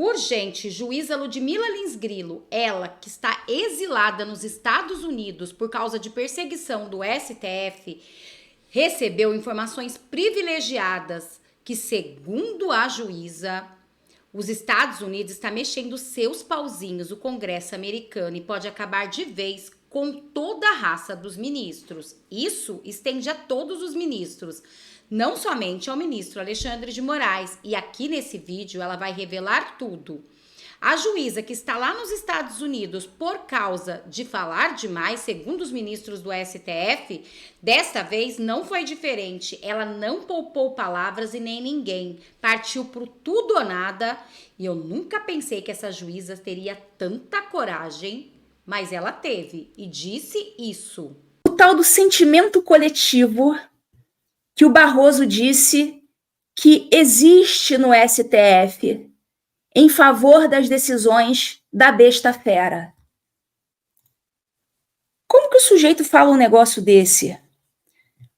Urgente, juíza Ludmila Lins Grilo, ela que está exilada nos Estados Unidos por causa de perseguição do STF, recebeu informações privilegiadas que, segundo a juíza, os Estados Unidos está mexendo seus pauzinhos, o Congresso americano, e pode acabar de vez com toda a raça dos ministros. Isso estende a todos os ministros, não somente ao ministro Alexandre de Moraes. E aqui nesse vídeo ela vai revelar tudo. A juíza que está lá nos Estados Unidos por causa de falar demais, segundo os ministros do STF, desta vez não foi diferente. Ela não poupou palavras e nem ninguém. Partiu pro tudo ou nada. E eu nunca pensei que essa juíza teria tanta coragem, mas ela teve e disse isso. O tal do sentimento coletivo que o Barroso disse que existe no STF em favor das decisões da besta fera. Como que o sujeito fala um negócio desse?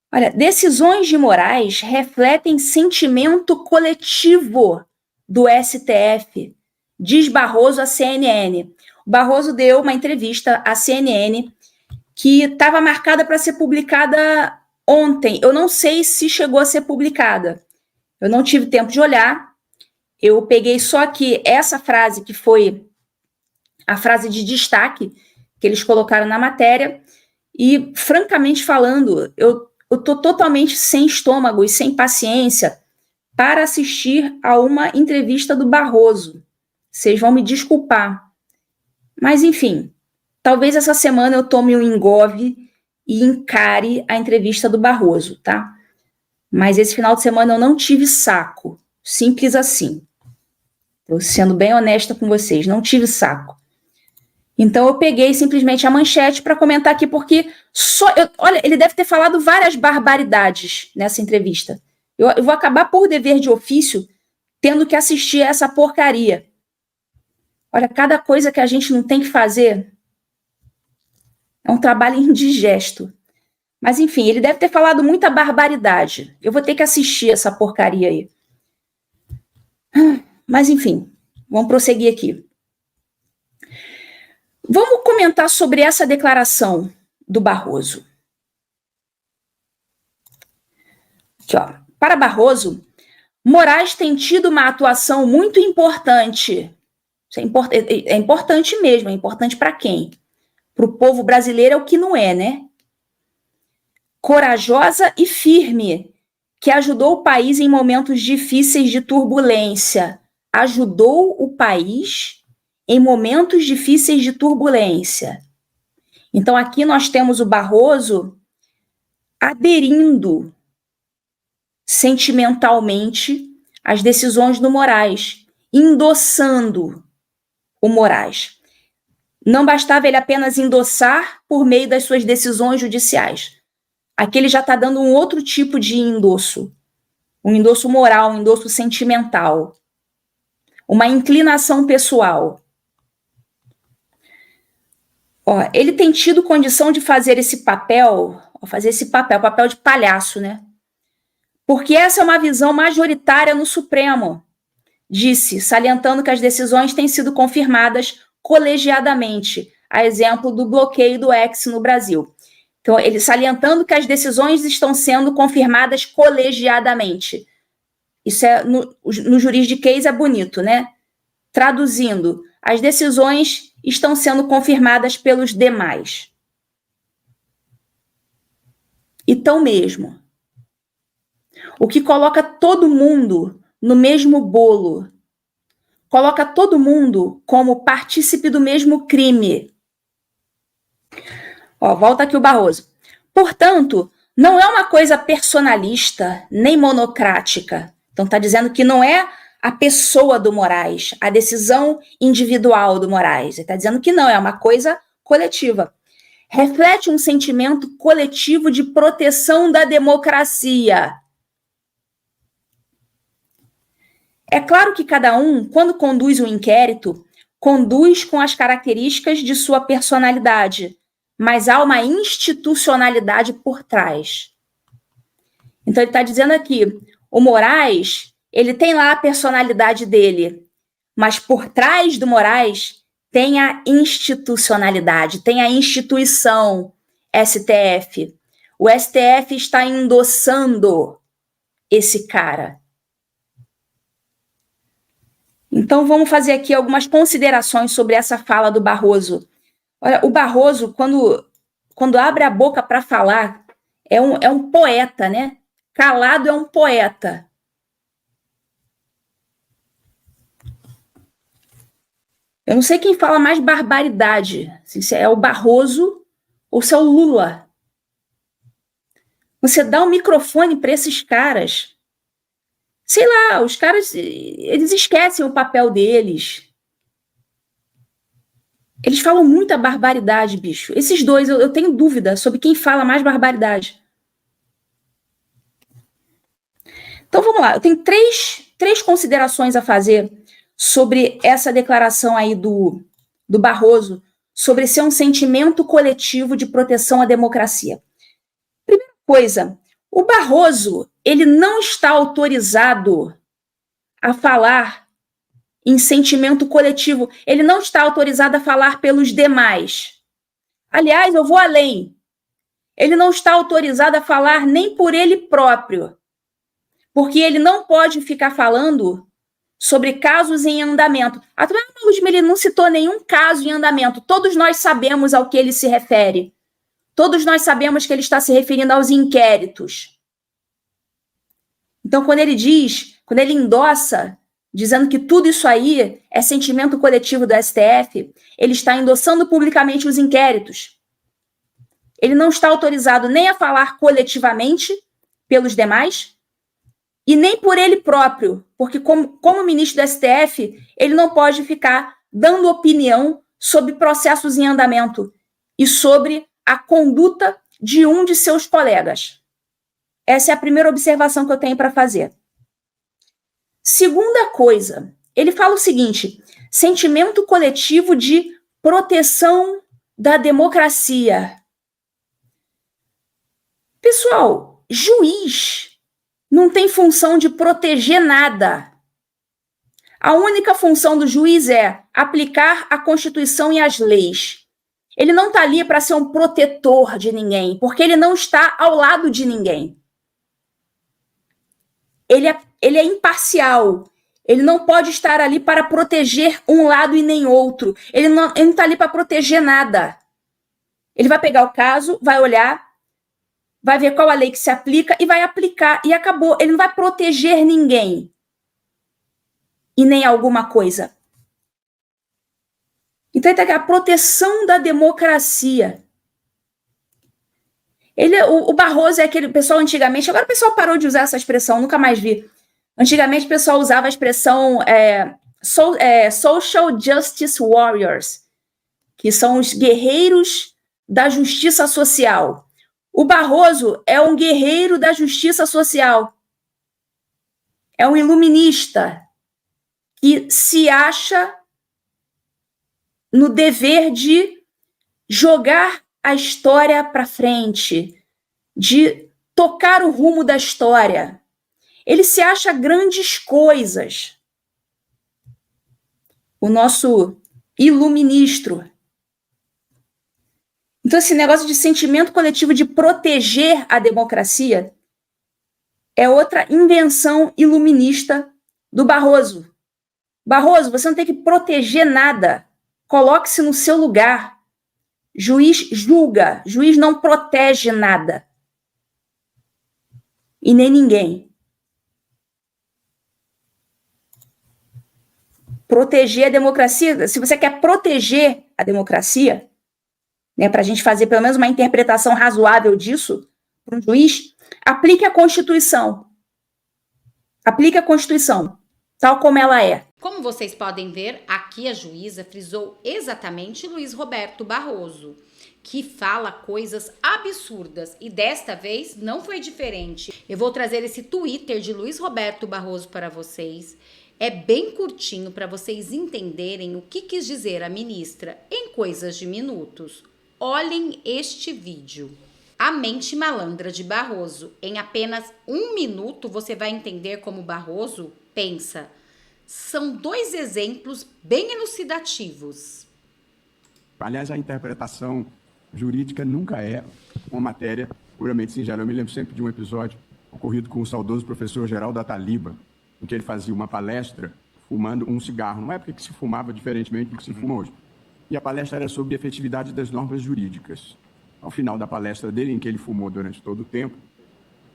Olha, decisões de Moraes refletem sentimento coletivo do STF, diz Barroso à CNN. O Barroso deu uma entrevista à CNN que estava marcada para ser publicada ontem. Eu não sei se chegou a ser publicada. Eu não tive tempo de olhar. Eu peguei só aqui essa frase, que foi a frase de destaque que eles colocaram na matéria, e, francamente falando, eu estou totalmente sem estômago e sem paciência para assistir a uma entrevista do Barroso. Vocês vão me desculpar. Mas, enfim, talvez essa semana eu tome um engove e encare a entrevista do Barroso, tá? Mas esse final de semana eu não tive saco. Simples assim. Estou sendo bem honesta com vocês, não tive saco. Então eu peguei simplesmente a manchete para comentar aqui, porque olha, ele deve ter falado várias barbaridades nessa entrevista. Eu vou acabar, por dever de ofício, tendo que assistir a essa porcaria. Olha, cada coisa que a gente não tem que fazer é um trabalho indigesto. Mas, enfim, ele deve ter falado muita barbaridade. Eu vou ter que assistir essa porcaria aí. Mas, enfim, vamos prosseguir aqui. Vamos comentar sobre essa declaração do Barroso. Aqui, ó. Para Barroso, Moraes tem tido uma atuação muito importante. Isso é importante mesmo. É importante para quem? Para o povo brasileiro é o que não é, né? Corajosa e firme, que ajudou o país em momentos difíceis de turbulência. Ajudou o país em momentos difíceis de turbulência. Então, aqui nós temos o Barroso aderindo sentimentalmente às decisões do Moraes, endossando o Moraes. Não bastava ele apenas endossar por meio das suas decisões judiciais. Aqui ele já está dando um outro tipo de endosso. Um endosso moral, um endosso sentimental. Uma inclinação pessoal. Ó, ele tem tido condição de fazer esse papel, papel de palhaço, né? Porque essa é uma visão majoritária no Supremo, disse, salientando que as decisões têm sido confirmadas colegiadamente, a exemplo do bloqueio do X no Brasil. Então, ele salientando que as decisões estão sendo confirmadas colegiadamente. Isso no juridiquês é bonito, né? Traduzindo, as decisões estão sendo confirmadas pelos demais. E tão mesmo. O que coloca todo mundo no mesmo bolo. Coloca todo mundo como partícipe do mesmo crime. Ó, volta aqui o Barroso. Portanto, não é uma coisa personalista nem monocrática. Então, está dizendo que não é a pessoa do Moraes, a decisão individual do Moraes. Ele está dizendo que não, é uma coisa coletiva. Reflete um sentimento coletivo de proteção da democracia. É claro que cada um, quando conduz um inquérito, conduz com as características de sua personalidade, mas há uma institucionalidade por trás. Então, ele está dizendo aqui, o Moraes, ele tem lá a personalidade dele, mas por trás do Moraes tem a institucionalidade, tem a instituição STF. O STF está endossando esse cara. Então, vamos fazer aqui algumas considerações sobre essa fala do Barroso. Olha, o Barroso, quando abre a boca para falar, é um poeta, né? Calado é um poeta. Eu não sei quem fala mais barbaridade, se é o Barroso ou se é o Lula. Você dá um microfone para esses caras, sei lá, os caras, eles esquecem o papel deles. Eles falam muita barbaridade, bicho. Esses dois, eu tenho dúvida sobre quem fala mais barbaridade. Então vamos lá, eu tenho três considerações a fazer sobre essa declaração aí do Barroso, sobre ser um sentimento coletivo de proteção à democracia. Primeira coisa, o Barroso, ele não está autorizado a falar em sentimento coletivo, ele não está autorizado a falar pelos demais. Aliás, eu vou além, ele não está autorizado a falar nem por ele próprio, porque ele não pode ficar falando sobre casos em andamento. A Ludmilla, ele não citou nenhum caso em andamento. Todos nós sabemos ao que ele se refere. Todos nós sabemos que ele está se referindo aos inquéritos. Então, quando ele endossa, dizendo que tudo isso aí é sentimento coletivo do STF, ele está endossando publicamente os inquéritos. Ele não está autorizado nem a falar coletivamente pelos demais, e nem por ele próprio, porque como ministro do STF, ele não pode ficar dando opinião sobre processos em andamento e sobre a conduta de um de seus colegas. Essa é a primeira observação que eu tenho para fazer. Segunda coisa, ele fala o seguinte: sentimento coletivo de proteção da democracia. Pessoal, juiz não tem função de proteger nada. A única função do juiz é aplicar a Constituição e as leis. Ele não está ali para ser um protetor de ninguém, porque ele não está ao lado de ninguém. Ele é imparcial. Ele não pode estar ali para proteger um lado e nem outro. Ele não está ali para proteger nada. Ele vai pegar o caso, vai olhar, vai ver qual a lei que se aplica e vai aplicar, e acabou. Ele não vai proteger ninguém e nem alguma coisa. Então, ele tá a proteção da democracia. O Barroso é aquele pessoal antigamente, agora o pessoal parou de usar essa expressão, nunca mais vi. Antigamente o pessoal usava a expressão Social Justice Warriors, que são os guerreiros da justiça social. O Barroso é um guerreiro da justiça social. É um iluminista que se acha no dever de jogar a história para frente, de tocar o rumo da história. Ele se acha grandes coisas. O nosso iluministro. Então, esse negócio de sentimento coletivo de proteger a democracia é outra invenção iluminista do Barroso. Barroso, você não tem que proteger nada. Coloque-se no seu lugar. Juiz julga, juiz não protege nada. E nem ninguém. Proteger a democracia, se você quer proteger a democracia, né, para a gente fazer pelo menos uma interpretação razoável disso, para um juiz, aplique a Constituição. Aplique a Constituição, tal como ela é. Como vocês podem ver, aqui a juíza frisou exatamente Luiz Roberto Barroso, que fala coisas absurdas, e desta vez não foi diferente. Eu vou trazer esse Twitter de Luiz Roberto Barroso para vocês. É bem curtinho para vocês entenderem o que quis dizer a ministra em coisas de minutos. Olhem este vídeo. A mente malandra de Barroso. Em apenas 1 minuto você vai entender como Barroso pensa. São 2 exemplos bem elucidativos. Aliás, a interpretação jurídica nunca é uma matéria puramente singela. Eu me lembro sempre de um episódio ocorrido com o saudoso professor Geraldo Ataliba, em que ele fazia uma palestra fumando um cigarro, numa época que se fumava diferentemente do que se fuma hoje. E a palestra era sobre a efetividade das normas jurídicas. Ao final da palestra dele, em que ele fumou durante todo o tempo,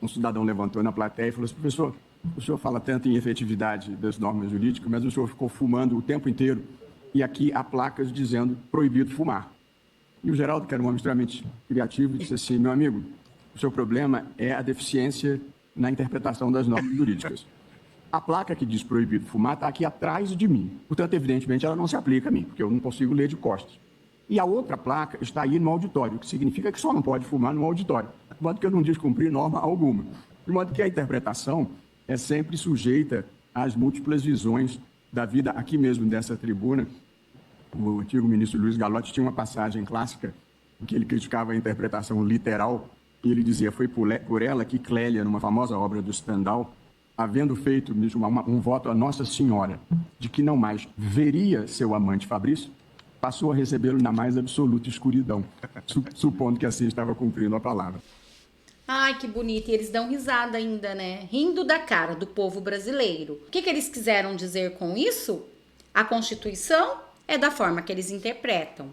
um cidadão levantou na plateia e falou assim: professor, o senhor fala tanto em efetividade das normas jurídicas, mas o senhor ficou fumando o tempo inteiro e aqui há placas dizendo proibido fumar. E o Geraldo, que era um homem extremamente criativo, disse assim: meu amigo, o seu problema é a deficiência na interpretação das normas jurídicas. A placa que diz proibido fumar está aqui atrás de mim. Portanto, evidentemente, ela não se aplica a mim, porque eu não consigo ler de costas. E a outra placa está aí no auditório, o que significa que só não pode fumar no auditório, de modo que eu não descumpri norma alguma. De modo que a interpretação é sempre sujeita às múltiplas visões da vida. Aqui mesmo dessa tribuna, o antigo ministro Luiz Gallotti tinha uma passagem clássica em que ele criticava a interpretação literal e ele dizia: foi por ela que Clélia, numa famosa obra do Stendhal, havendo feito um voto a Nossa Senhora de que não mais veria seu amante Fabrício, passou a recebê-lo na mais absoluta escuridão, supondo que assim estava cumprindo a palavra. Ai, que bonito. E eles dão risada ainda, né? Rindo da cara do povo brasileiro. O que eles quiseram dizer com isso? A Constituição é da forma que eles interpretam.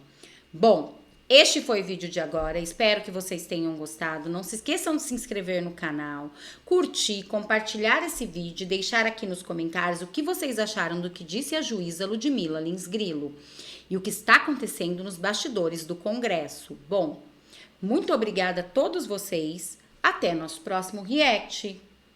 Bom, este foi o vídeo de agora. Espero que vocês tenham gostado. Não se esqueçam de se inscrever no canal, curtir, compartilhar esse vídeo e deixar aqui nos comentários o que vocês acharam do que disse a juíza Ludmila Lins Grilo e o que está acontecendo nos bastidores do Congresso. Bom, muito obrigada a todos vocês. Até nosso próximo react.